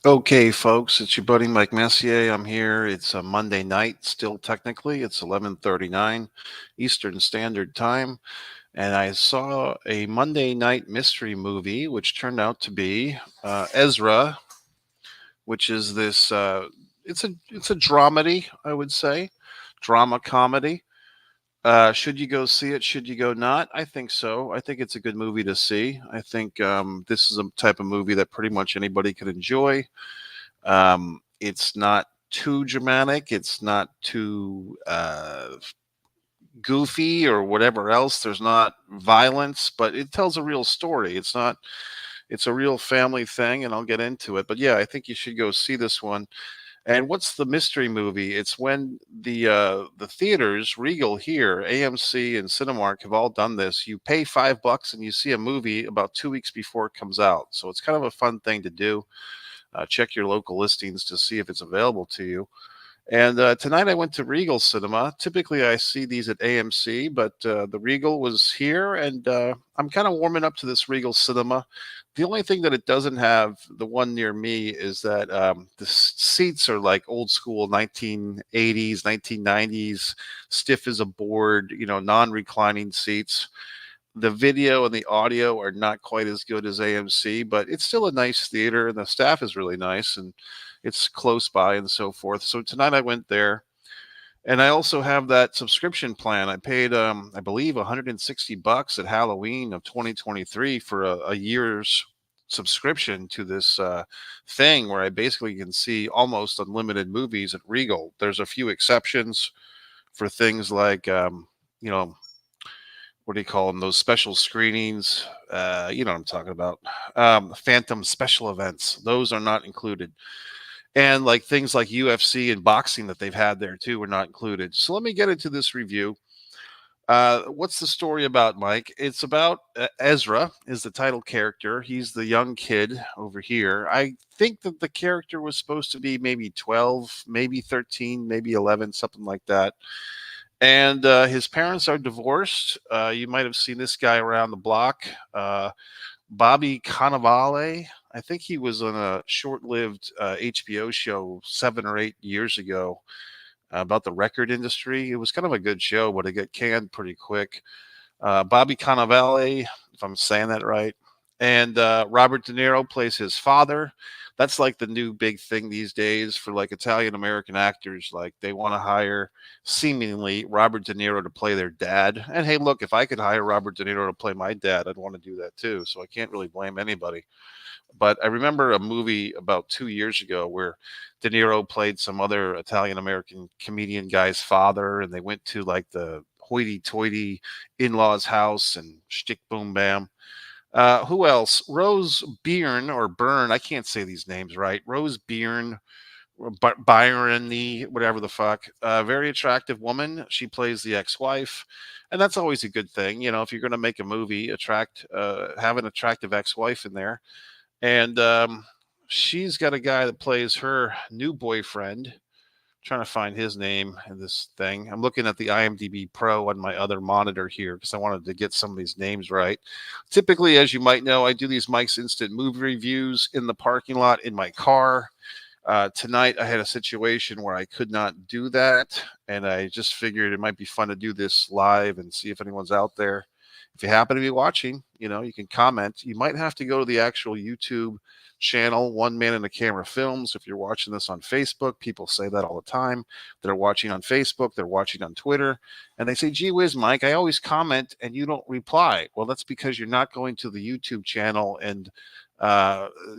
Okay, folks, it's your buddy Mike Messier. I'm here. It's a Monday night, still technically. It's 11:39 Eastern Standard Time, and I saw a Monday night mystery movie, which turned out to be Ezra, which is this. It's a dramedy, I would say, drama comedy. Should you go see it? Should you go not? I think so. I think it's a good movie to see. I think this is a type of movie that pretty much anybody could enjoy. It's not too dramatic. It's not too goofy or whatever else. There's not violence, but it tells a real story. It's not. It's a real family thing, and I'll get into it. But yeah, I think you should go see this one. And what's the mystery movie? It's when the theaters, Regal here, AMC, and Cinemark have all done this. You pay $5 and you see a movie about 2 weeks before it comes out. So it's kind of a fun thing to do. Check your local listings to see if it's available to you. And tonight I went to Regal Cinema. Typically I see these at AMC, but the Regal was here, and I'm kind of warming up to this Regal Cinema. The only thing that it doesn't have, the one near me, is that the seats are like old school 1980s, 1990s, stiff as a board, non-reclining seats. The video and the audio are not quite as good as AMC, but it's still a nice theater, and the staff is really nice, and it's close by and so forth. So tonight I went there, and I also have that subscription plan. I paid, I believe, $160 at Halloween of 2023 for a year's subscription to this thing where I basically can see almost unlimited movies at Regal. There's a few exceptions for things like, you know, what do you call them? Those special screenings. You know what I'm talking about. Phantom special events. Those are not included. And like things like UFC and boxing that they've had there too were not included. So let me get into this review. What's the story about, Mike? It's about Ezra is the title character. He's the young kid over here. I think that the character was supposed to be maybe 12, maybe 13, maybe 11, something like that. And his parents are divorced. You might have seen this guy around the block, Bobby Cannavale. I think he was on a short-lived HBO show 7 or 8 years ago about the record industry. It was kind of a good show, but it got canned pretty quick. Bobby Cannavale, if I'm saying that right, and Robert De Niro plays his father. That's like the new big thing these days for like Italian American actors. Like they want to hire seemingly Robert De Niro to play their dad. And hey, look, if I could hire Robert De Niro to play my dad, I'd want to do that too. So I can't really blame anybody. But I remember a movie about 2 years ago where De Niro played some other Italian American comedian guy's father, and they went to like the hoity toity in law's house and shtick boom bam. Who else? Rose Byrne or Byrne. I can't say these names right. Rose Byrne, or Byron, the whatever the fuck. Very attractive woman. She plays the ex-wife, and that's always a good thing. You know, if you're going to make a movie, have an attractive ex-wife in there. And she's got a guy that plays her new boyfriend. Trying to find his name in this thing. I'm looking at the IMDb Pro on my other monitor here because I wanted to get some of these names right. Typically, as you might know, I do these Mike's Instant Movie reviews in the parking lot in my car. Tonight, I had a situation where I could not do that, and I just figured it might be fun to do this live and see if anyone's out there. If you happen to be watching, you can comment. You might have to go to the actual YouTube channel, One Man in a Camera Films. If you're watching this on Facebook, people say that all the time. They're watching on Facebook, they're watching on Twitter, and they say, gee whiz, Mike, I always comment and you don't reply. Well, that's because you're not going to the YouTube channel and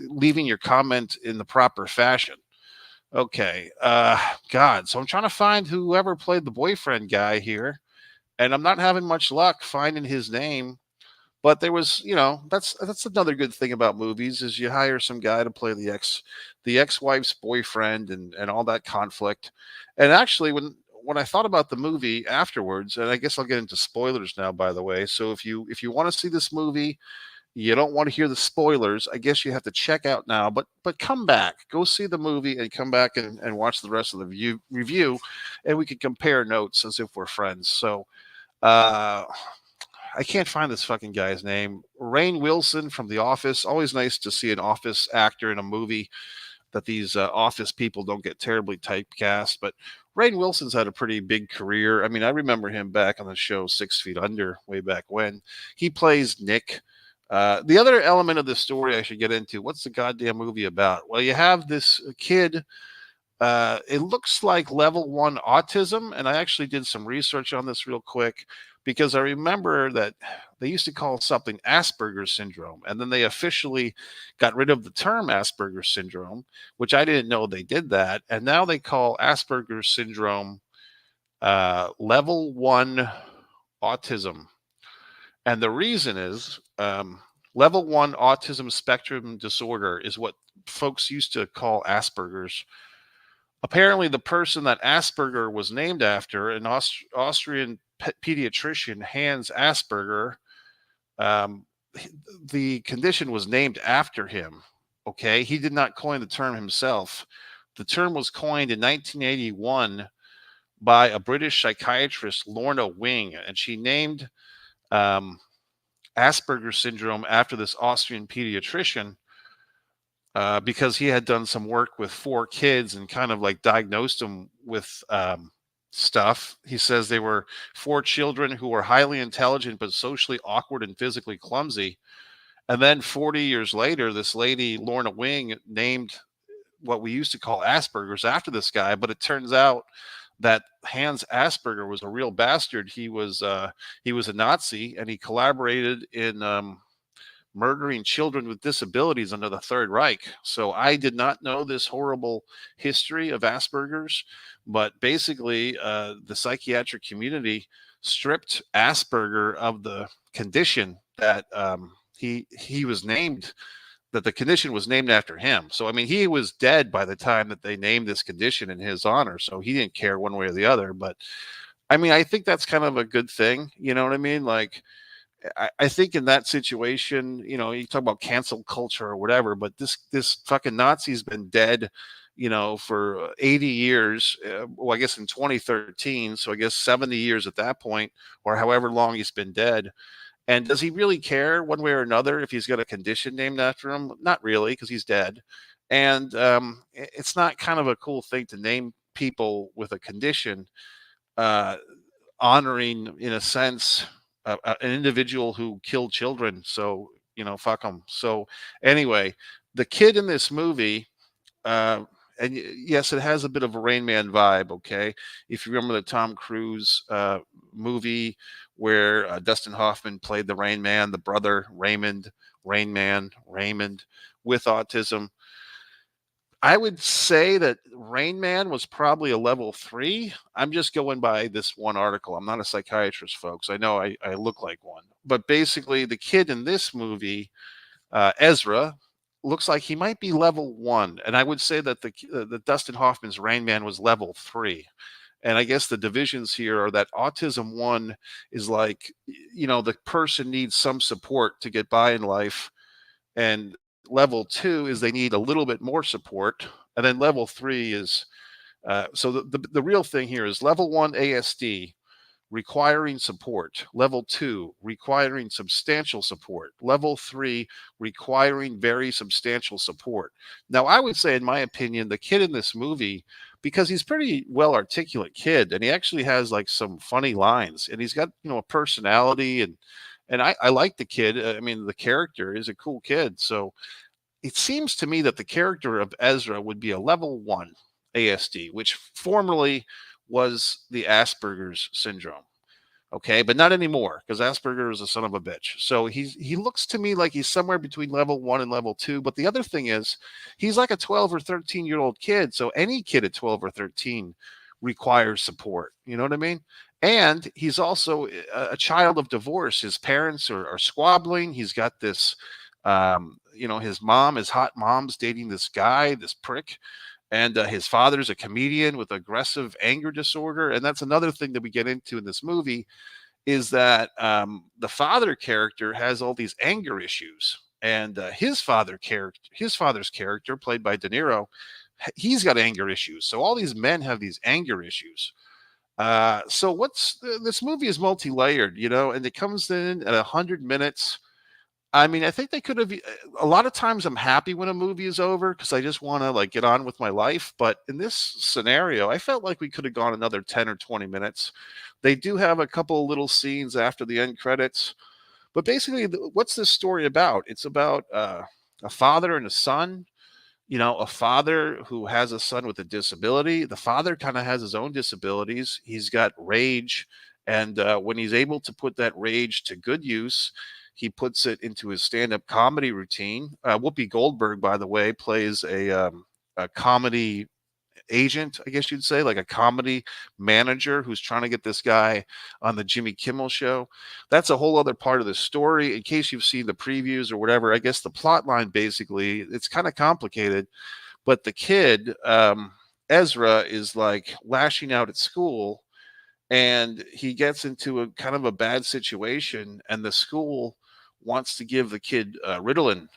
leaving your comment in the proper fashion. Okay. God. So I'm trying to find whoever played the boyfriend guy here, and I'm not having much luck finding his name. But there was, that's another good thing about movies is you hire some guy to play the ex-wife's boyfriend and all that conflict. And actually, when I thought about the movie afterwards, and I guess I'll get into spoilers now, by the way. So if you want to see this movie, you don't want to hear the spoilers, I guess you have to check out now. But come back, go see the movie, and come back and watch the rest of the review, and we can compare notes as if we're friends. So. Uh, I can't find this fucking guy's name. Rainn Wilson from The Office. Always nice to see an Office actor in a movie that these office people don't get terribly typecast. But Rainn Wilson's had a pretty big career. I mean, I remember him back on the show 6 Feet Under way back when. He plays Nick. The other element of the story I should get into, what's the goddamn movie about? Well, you have this kid. It looks like level 1 autism. And I actually did some research on this real quick because I remember that they used to call something Asperger's syndrome. And then they officially got rid of the term Asperger's syndrome, which I didn't know they did that. And now they call Asperger's syndrome level 1 autism. And the reason is level 1 autism spectrum disorder is what folks used to call Asperger's. Apparently, the person that Asperger was named after, an Austrian pediatrician, Hans Asperger, um, the condition was named after him. Okay, he did not coin the term himself. The term was coined in 1981 by a British psychiatrist, Lorna Wing, and she named Asperger's syndrome after this Austrian pediatrician because he had done some work with 4 kids and kind of like diagnosed them with stuff. He says they were 4 children who were highly intelligent but socially awkward and physically clumsy. And then 40 years later, this lady, Lorna Wing, named what we used to call Asperger's after this guy. But it turns out that Hans Asperger was a real bastard. He was a Nazi, and he collaborated in murdering children with disabilities under the Third Reich. So I did not know this horrible history of Asperger's, but basically the psychiatric community stripped Asperger of the condition that he was named, that the condition was named after him. So, I mean, he was dead by the time that they named this condition in his honor. So he didn't care one way or the other. But I mean, I think that's kind of a good thing. You know what I mean? Like, I think in that situation, you know, you talk about cancel culture or whatever, but this fucking Nazi's been dead, you know, for 80 years. Well, I guess in 2013, so I guess 70 years at that point, or however long he's been dead. And does he really care one way or another if he's got a condition named after him? Not really, because he's dead. And it's not kind of a cool thing to name people with a condition, honoring, in a sense, an individual who killed children. So, you know, fuck them. So anyway, the kid in this movie, and yes, it has a bit of a Rain Man vibe. Okay, if you remember the Tom Cruise movie where Dustin Hoffman played the Rain Man, the brother Raymond, Rain Man, Raymond, with autism. I would say that Rain Man was probably a level 3. I'm just going by this one article. I'm not a psychiatrist, folks. I know I look like one. But basically, the kid in this movie, Ezra, looks like he might be level 1. And I would say that the Dustin Hoffman's Rain Man was level 3. And I guess the divisions here are that autism 1 is like, you know, the person needs some support to get by in life. And level 2 is they need a little bit more support. And then level 3 is, so the real thing here is level 1 ASD, requiring support. Level 2, requiring substantial support. Level 3, requiring very substantial support. Now, I would say, in my opinion, the kid in this movie, because he's pretty well articulate kid, and he actually has like some funny lines, and he's got, you know, a personality, and I like the kid. I mean, the character is a cool kid. So it seems to me that the character of Ezra would be a level 1 ASD, which formerly was the Asperger's syndrome. Okay, but not anymore, because Asperger is a son of a bitch. So he looks to me like he's somewhere between level 1 and level 2. But the other thing is, he's like a 12 or 13-year-old kid. So any kid at 12 or 13 requires support. You know what I mean? And he's also a child of divorce. His parents are squabbling. He's got this, you know, his hot mom's dating this guy, this prick. And his father's a comedian with aggressive anger disorder. And that's another thing that we get into in this movie, is that the father character has all these anger issues. And his father's character, played by De Niro, he's got anger issues. So all these men have these anger issues. So this movie is multi-layered, you know, and it comes in at 100 minutes. I mean, I think they could have. A lot of times, I'm happy when a movie is over because I just want to like get on with my life. But in this scenario, I felt like we could have gone another 10 or 20 minutes. They do have a couple of little scenes after the end credits, but basically, what's this story about? It's about a father and a son. A father who has a son with a disability. The father kind of has his own disabilities. He's got rage. And when he's able to put that rage to good use, he puts it into his stand up comedy routine. Whoopi Goldberg, by the way, plays a comedy agent, I guess you'd say, like a comedy manager who's trying to get this guy on the Jimmy Kimmel show. That's a whole other part of the story. In case you've seen the previews or whatever, I guess the plot line basically, it's kind of complicated, but the kid, Ezra, is like lashing out at school, and he gets into a kind of a bad situation, and the school wants to give the kid Ritalin.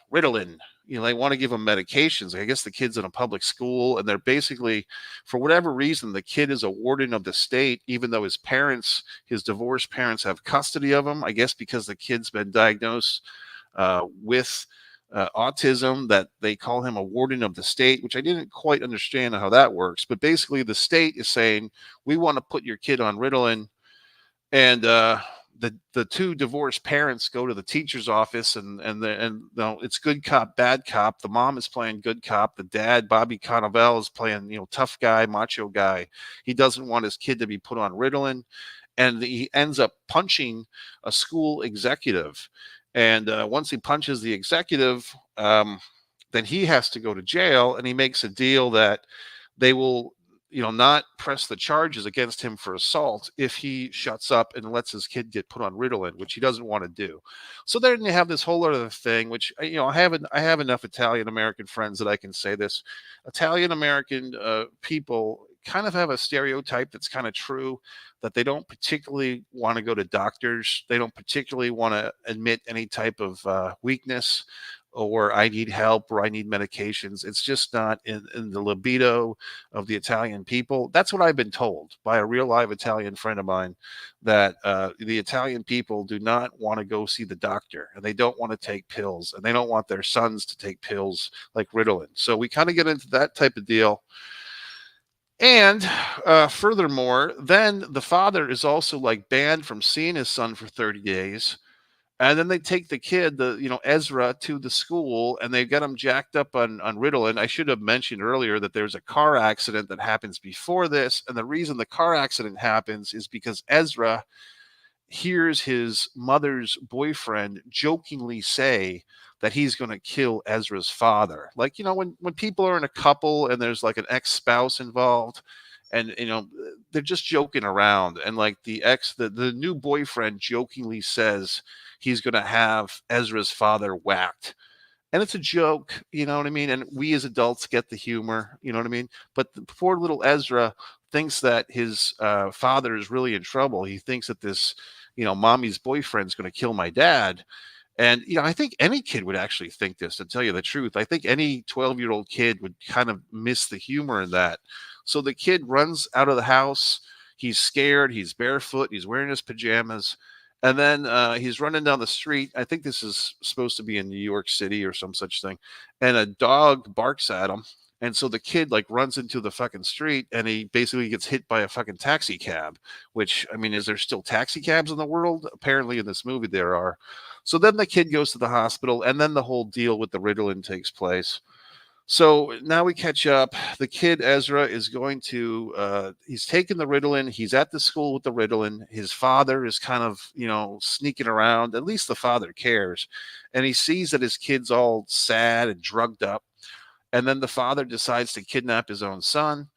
They want to give him medications. I guess the kid's in a public school, and they're basically, for whatever reason, the kid is a warden of the state, even though his divorced parents, have custody of him. I guess because the kid's been diagnosed with autism, that they call him a warden of the state, which I didn't quite understand how that works. But basically, the state is saying, we want to put your kid on Ritalin. And the two divorced parents go to the teacher's office, and no, it's good cop, bad cop. The mom is playing good cop. The dad, Bobby Cannavale, is playing tough guy, macho guy. He doesn't want his kid to be put on Ritalin, and he ends up punching a school executive. And once he punches the executive, then he has to go to jail, and he makes a deal that they will not press the charges against him for assault if he shuts up and lets his kid get put on Ritalin, which he doesn't want to do. So then you have this whole other thing, which I have enough Italian American friends that I can say this. Italian American people kind of have a stereotype that's kind of true, that they don't particularly want to go to doctors. They don't particularly want to admit any type of weakness, or I need help, or I need medications. It's just not in the libido of the Italian people. That's what I've been told by a real live Italian friend of mine, that the Italian people do not want to go see the doctor, and they don't want to take pills, and they don't want their sons to take pills like Ritalin. So we kind of get into that type of deal. And furthermore, then the father is also like banned from seeing his son for 30 days. And then they take the kid, Ezra, to the school, and they get him jacked up on Ritalin. I should have mentioned earlier that there's a car accident that happens before this. And the reason the car accident happens is because Ezra hears his mother's boyfriend jokingly say that he's going to kill Ezra's father. Like, when people are in a couple and there's like an ex-spouse involved, and they're just joking around, and like the new boyfriend jokingly says he's going to have Ezra's father whacked. And it's a joke, you know what I mean? And we as adults get the humor, you know what I mean? But the poor little Ezra thinks that his father is really in trouble. He thinks that this, mommy's boyfriend's going to kill my dad. And, I think any kid would actually think this, to tell you the truth. I think any 12-year-old kid would kind of miss the humor in that. So the kid runs out of the house. He's scared. He's barefoot. He's wearing his pajamas. And then he's running down the street. I think this is supposed to be in New York City or some such thing. And a dog barks at him. And so the kid like runs into the fucking street, and he basically gets hit by a fucking taxi cab, which, I mean, is there still taxi cabs in the world? Apparently in this movie there are. So then the kid goes to the hospital, and then the whole deal with the Ritalin takes place. So now we catch up. The kid, Ezra, is going to, he's taken the Ritalin. He's at the school with the Ritalin. His father is kind of, sneaking around. At least the father cares. And he sees that his kid's all sad and drugged up. And then the father decides to kidnap his own son.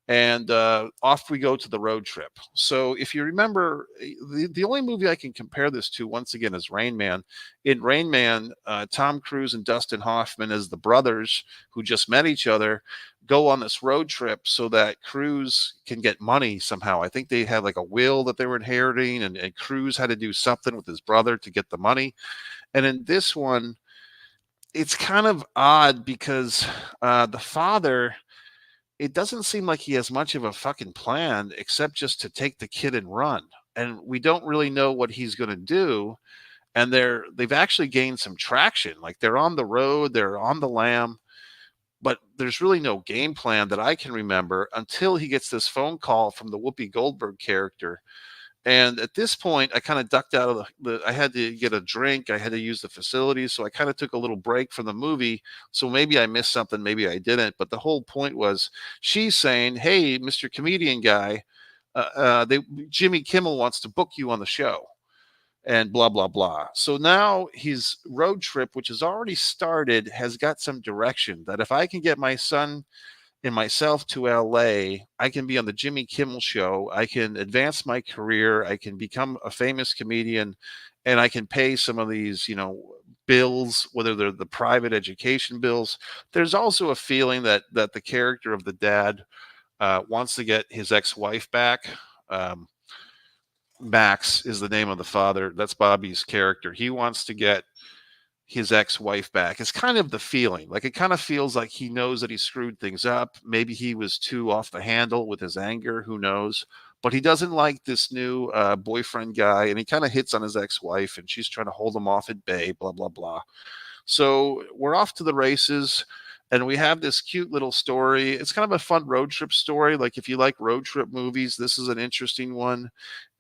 And off we go to the road trip. So if you remember, the only movie I can compare this to, once again, is Rain Man. In Rain Man, Tom Cruise and Dustin Hoffman, as the brothers who just met each other, go on this road trip so that Cruise can get money somehow. I think they had like a will that they were inheriting, and Cruise had to do something with his brother to get the money. And in this one, it's kind of odd because the father, it doesn't seem like he has much of a fucking plan except just to take the kid and run. And we don't really know what he's going to do. and they've actually gained some traction. Like they're on the road, they're on the lam, but there's really no game plan that I can remember until he gets this phone call from the Whoopi Goldberg character. And at this point, I kind of ducked out of I had to get a drink. I had to use the facilities. So I kind of took a little break from the movie. So maybe I missed something, maybe I didn't. But the whole point was she's saying, "Hey, Mr. Comedian guy, Jimmy Kimmel wants to book you on the show." And blah blah blah. So now his road trip, which has already started, has got some direction. That if I can get my son and myself to LA, I can be on the Jimmy Kimmel show. I can advance my career. I can become a famous comedian, and I can pay some of these, bills, whether they're the private education bills. There's also a feeling that the character of the dad wants to get his ex-wife back. Max is the name of the father. That's Bobby's character. He wants to get his ex-wife back. It's kind of the feeling. Like it kind of feels like he knows that he screwed things up. Maybe he was too off the handle with his anger. Who knows? But he doesn't like this new boyfriend guy, and he kind of hits on his ex-wife, and she's trying to hold him off at bay. Blah blah blah. So we're off to the races, and we have this cute little story. It's kind of a fun road trip story. Like if you like road trip movies, this is an interesting one.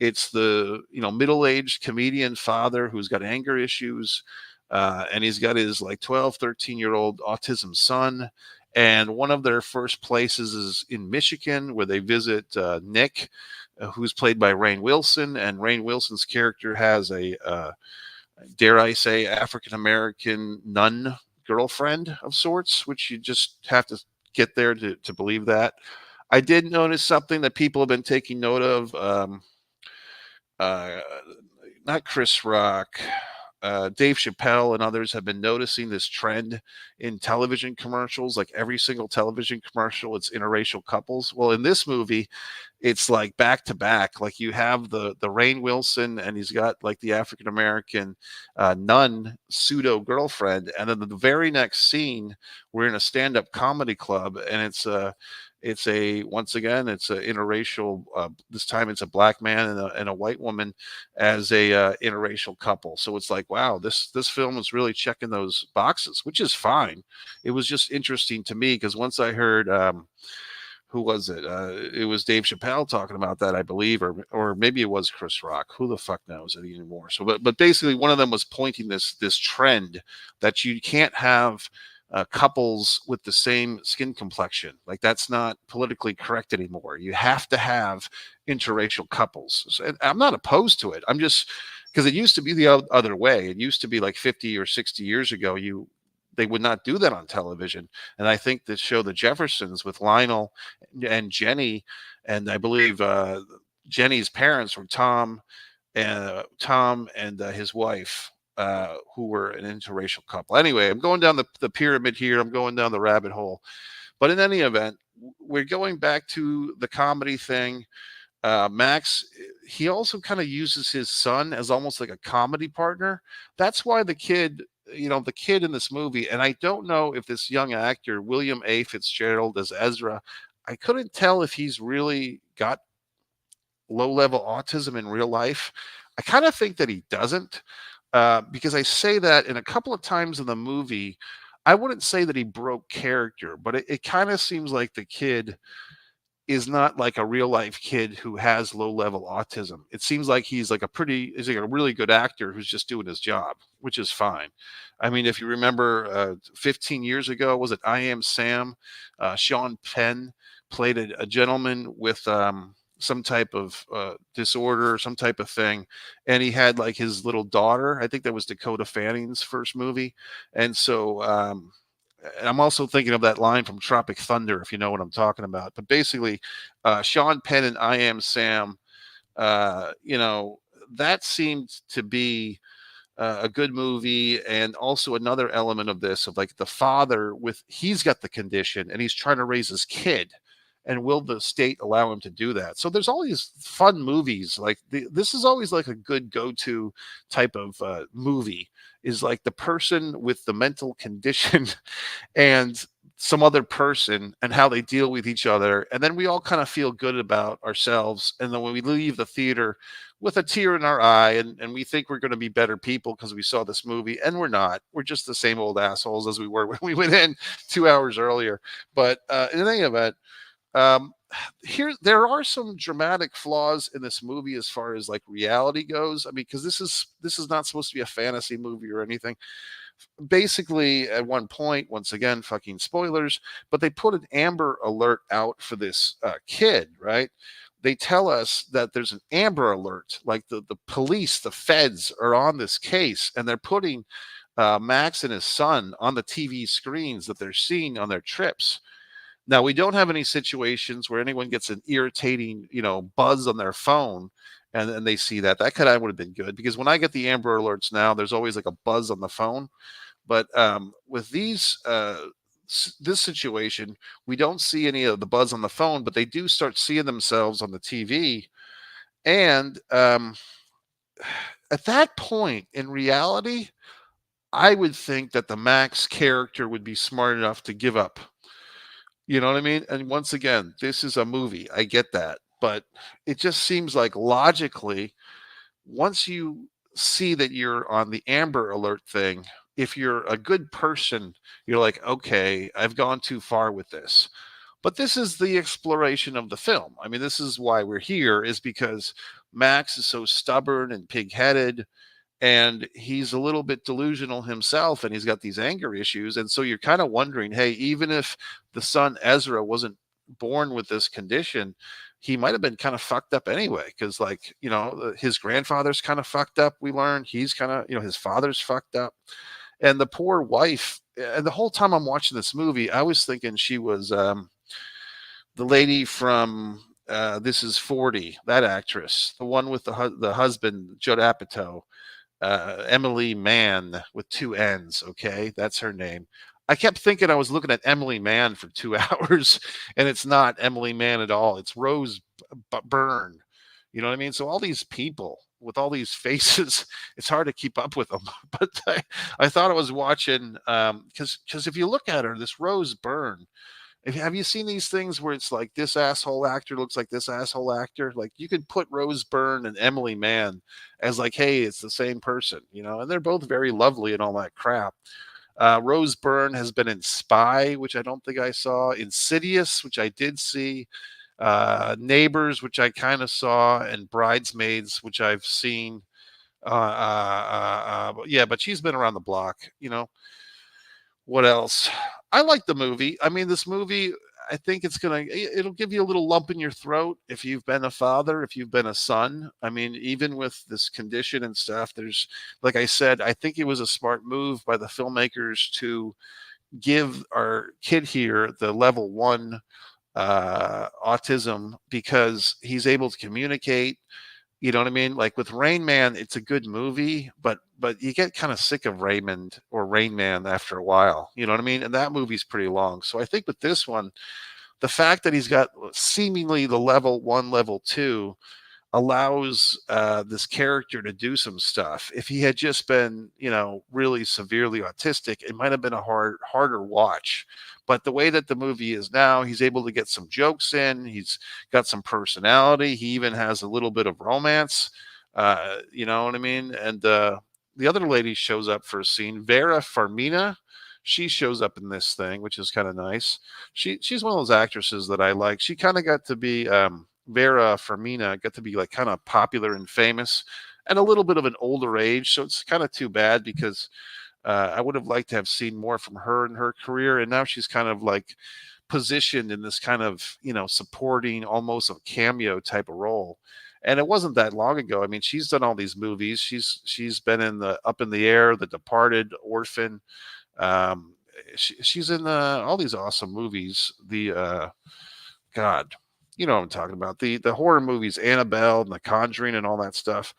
It's the middle-aged comedian father who's got anger issues, and he's got his like 12, 13-year-old autism son. And one of their first places is in Michigan, where they visit Nick, who's played by Rainn Wilson. And Rainn Wilson's character has a dare I say, African American nun girlfriend of sorts, which you just have to get there to believe that. I did notice something that people have been taking note of. Uh, Not Chris Rock, Dave Chappelle and others have been noticing this trend in television commercials. Like every single television commercial, it's interracial couples. Well, in this movie, it's like back to back. Like you have the Rainn Wilson, and he's got like the African American nun pseudo girlfriend, and then the very next scene, we're in a stand up comedy club, and it's a once again it's a interracial. This time it's a black man and a white woman as a interracial couple. So it's like, wow, this film is really checking those boxes, which is fine. It was just interesting to me because once I heard who was it? It was Dave Chappelle talking about that, I believe, or maybe it was Chris Rock. Who the fuck knows it anymore? So, but basically, one of them was pointing this trend that you can't have couples with the same skin complexion. Like that's not politically correct anymore. You have to have interracial couples. So, and I'm not opposed to it. I'm just because it used to be the other way. It used to be like 50 or 60 years ago. They would not do that on television. And I think the show The Jeffersons with Lionel and Jenny, and I believe Jenny's parents were Tom and his wife, who were an interracial couple. Anyway, I'm going down the pyramid here. I'm going down the rabbit hole. But in any event, we're going back to the comedy thing. Max, he also kind of uses his son as almost like a comedy partner. That's why the kid in this movie, and I don't know if this young actor, William A. Fitzgerald as Ezra, I couldn't tell if he's really got low level autism in real life. I kind of think that he doesn't, because I say that in a couple of times in the movie. I wouldn't say that he broke character, but it kind of seems like the kid is not like a real life kid who has low level autism. It seems like he's like a really good actor who's just doing his job, which is fine. I mean, if you remember 15 years ago, was it I Am Sam? Sean Penn played a gentleman with some type of disorder, some type of thing. And he had like his little daughter. I think that was Dakota Fanning's first movie. And so, and I'm also thinking of that line from Tropic Thunder, if you know what I'm talking about. But basically, Sean Penn and I Am Sam, that seemed to be a good movie. And also another element of this, of like the father he's got the condition and he's trying to raise his kid. And will the state allow him to do that? So there's all these fun movies. Like this is always like a good go-to type of movie, is like the person with the mental condition and some other person and how they deal with each other. And then we all kind of feel good about ourselves. And then when we leave the theater with a tear in our eye and we think we're going to be better people because we saw this movie, and we're not. We're just the same old assholes as we were when we went in 2 hours earlier. But in any event, um, there are some dramatic flaws in this movie as far as like reality goes. I mean, because this is not supposed to be a fantasy movie or anything. Basically, at one point, once again, fucking spoilers, but they put an Amber Alert out for this kid, right? They tell us that there's an Amber Alert, like the police, the feds are on this case, and they're putting Max and his son on the TV screens that they're seeing on their trips. Now, we don't have any situations where anyone gets an irritating, buzz on their phone and they see that. That could have would have been good because when I get the Amber Alerts now, there's always like a buzz on the phone. But with this situation, we don't see any of the buzz on the phone, but they do start seeing themselves on the TV. And at that point, in reality, I would think that the Max character would be smart enough to give up. You know what I mean? And once again, this is a movie. I get that. But it just seems like logically, once you see that you're on the Amber Alert thing, if you're a good person, you're like, okay, I've gone too far with this. But this is the exploration of the film. I mean, this is why we're here, is because Max is so stubborn and pig-headed, and he's a little bit delusional himself, and he's got these anger issues. And so you're kind of wondering, hey, even if the son Ezra wasn't born with this condition, he might have been kind of fucked up anyway, because like, his grandfather's kind of fucked up. We learned he's kind of, his father's fucked up, and the poor wife. And the whole time I'm watching this movie, I was thinking she was the lady from This Is 40, that actress, the one with the husband, Judd Apatow. Emily Mann with two N's. Okay, that's her name. I kept thinking I was looking at Emily Mann for 2 hours, and it's not Emily Mann at all. It's Rose Byrne. You know what I mean? So all these people with all these faces, it's hard to keep up with them. But I thought I was watching because if you look at her, this Rose Byrne, have you seen these things where it's like this asshole actor looks like this asshole actor? Like you could put Rose Byrne and Emily Mann as like, hey, it's the same person, and they're both very lovely and all that crap. Rose Byrne has been in Spy, which I don't think I saw, Insidious, which I did see, Neighbors, which I kind of saw, and Bridesmaids, which I've seen. Yeah, but she's been around the block. What else? I like the movie. I mean, this movie, I think it'll give you a little lump in your throat if you've been a father, if you've been a son. I mean, even with this condition and stuff, like I said, I think it was a smart move by the filmmakers to give our kid here the level 1 autism, because he's able to communicate. You know what I mean? Like with Rain Man, it's a good movie, but you get kind of sick of Raymond or Rain Man after a while. You know what I mean? And that movie's pretty long. So I think with this one, the fact that he's got seemingly the level 1, level 2, allows this character to do some stuff. If he had just been, really severely autistic, it might have been a harder watch. But the way that the movie is now, he's able to get some jokes in. He's got some personality. He even has a little bit of romance. You know what I mean? And the other lady shows up for a scene, Vera Farmiga. She shows up in this thing, which is kind of nice. She's one of those actresses that I like. She kind of got to be Vera Farmiga got to be like kind of popular and famous at a little bit of an older age. So it's kind of too bad because I would have liked to have seen more from her in her career. And now she's kind of like positioned in this kind of, supporting, almost a cameo type of role. And it wasn't that long ago. I mean, she's done all these movies. She's been in the Up in the Air, The Departed, Orphan. She's in all these awesome movies. God, you know what I'm talking about. The horror movies, Annabelle and The Conjuring and all that stuff.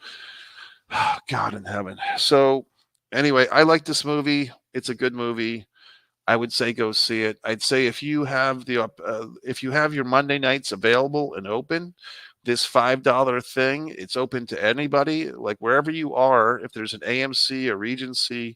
God in heaven. So anyway, I like this movie. It's a good movie. I would say go see it. I'd say if you have your Monday nights available and open, this $5 thing, it's open to anybody, like wherever you are. If there's an AMC, a Regency,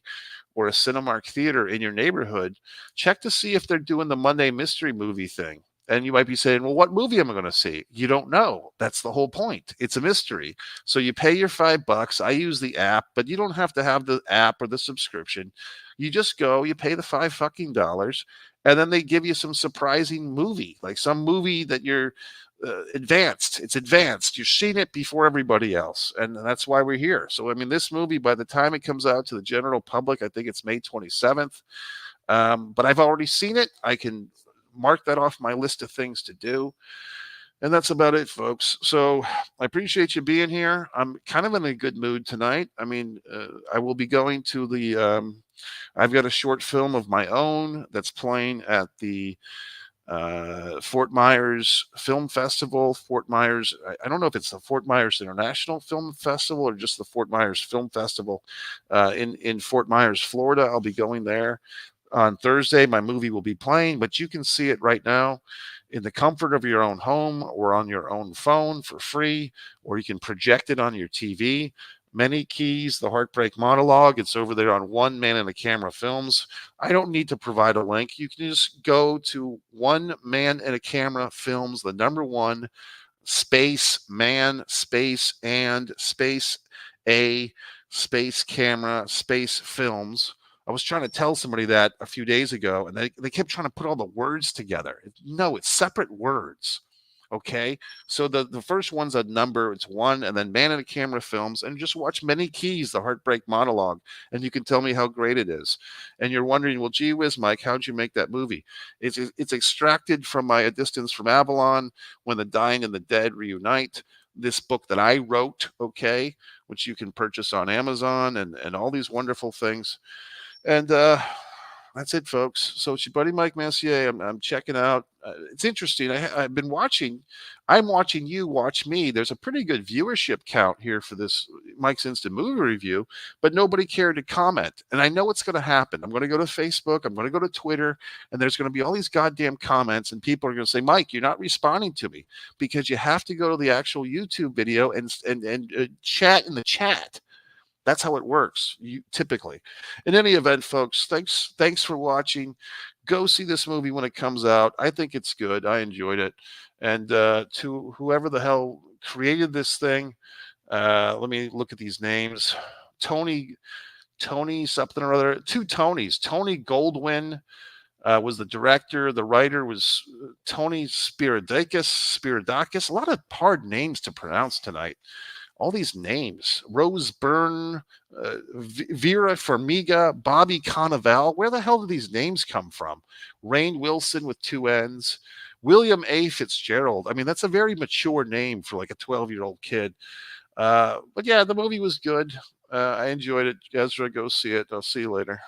or a Cinemark theater in your neighborhood, check to see if they're doing the Monday mystery movie thing. And you might be saying, well, what movie am I going to see? You don't know. That's the whole point. It's a mystery. So you pay your $5. I use the app, but you don't have to have the app or the subscription. You just go, you pay the $5 and then they give you some surprising movie, like some movie that you're advanced. It's advanced. You've seen it before everybody else, and that's why we're here. So, I mean, this movie, by the time it comes out to the general public, I think it's May 27th. But I've already seen it. I can mark that off my list of things to do. And that's about it, folks. So I appreciate you being here. I'm kind of in a good mood tonight. I mean, I will be going to I've got a short film of my own that's playing at the Fort Myers Film Festival. Fort Myers, I don't know if it's the Fort Myers International Film Festival or just the Fort Myers Film Festival in Fort Myers, Florida. I'll be going there on Thursday. My movie will be playing, but you can see it right now in the comfort of your own home or on your own phone for free, or you can project it on your TV. Many Keys, The Heartbreak Monologue. It's over there on One Man and a Camera Films. I don't need to provide a link. You can just go to One Man and a Camera Films, the number one, space man, space and space a space camera, space films. I was trying to tell somebody that a few days ago, and they kept trying to put all the words together. No, it's separate words. Okay, so the first one's a number, it's one, and then Man in a Camera Films, and just watch Many Keys, The Heartbreak Monologue, and you can tell me how great it is. And you're wondering, well, gee whiz, Mike, how'd you make that movie? It's extracted from my A Distance from Avalon, When the Dying and the Dead Reunite, this book that I wrote, okay, which you can purchase on Amazon and all these wonderful things. And that's it, folks. So it's your buddy Mike Messier. I'm checking out. It's interesting. I've been watching. I'm watching you watch me. There's a pretty good viewership count here for this Mike's Instant Movie Review, but nobody cared to comment. And I know what's going to happen. I'm going to go to Facebook. I'm going to go to Twitter, and there's going to be all these goddamn comments, and people are going to say, Mike, you're not responding to me, because you have to go to the actual YouTube video and chat in the chat. That's how it works, typically. In any event, folks, thanks for watching. Go see this movie when it comes out. I think it's good. I enjoyed it. And to whoever the hell created this thing, let me look at these names. Tony something or other. Two Tonys. Tony Goldwyn was the director. The writer was Tony Spiridakis. A lot of hard names to pronounce tonight. All these names: Rose Byrne, Vera Farmiga, Bobby Cannavale. Where the hell do these names come from? Rainn Wilson with two N's. William A. Fitzgerald. I mean, that's a very mature name for like a 12-year-old kid. But yeah, the movie was good. I enjoyed it. Ezra, go see it. I'll see you later.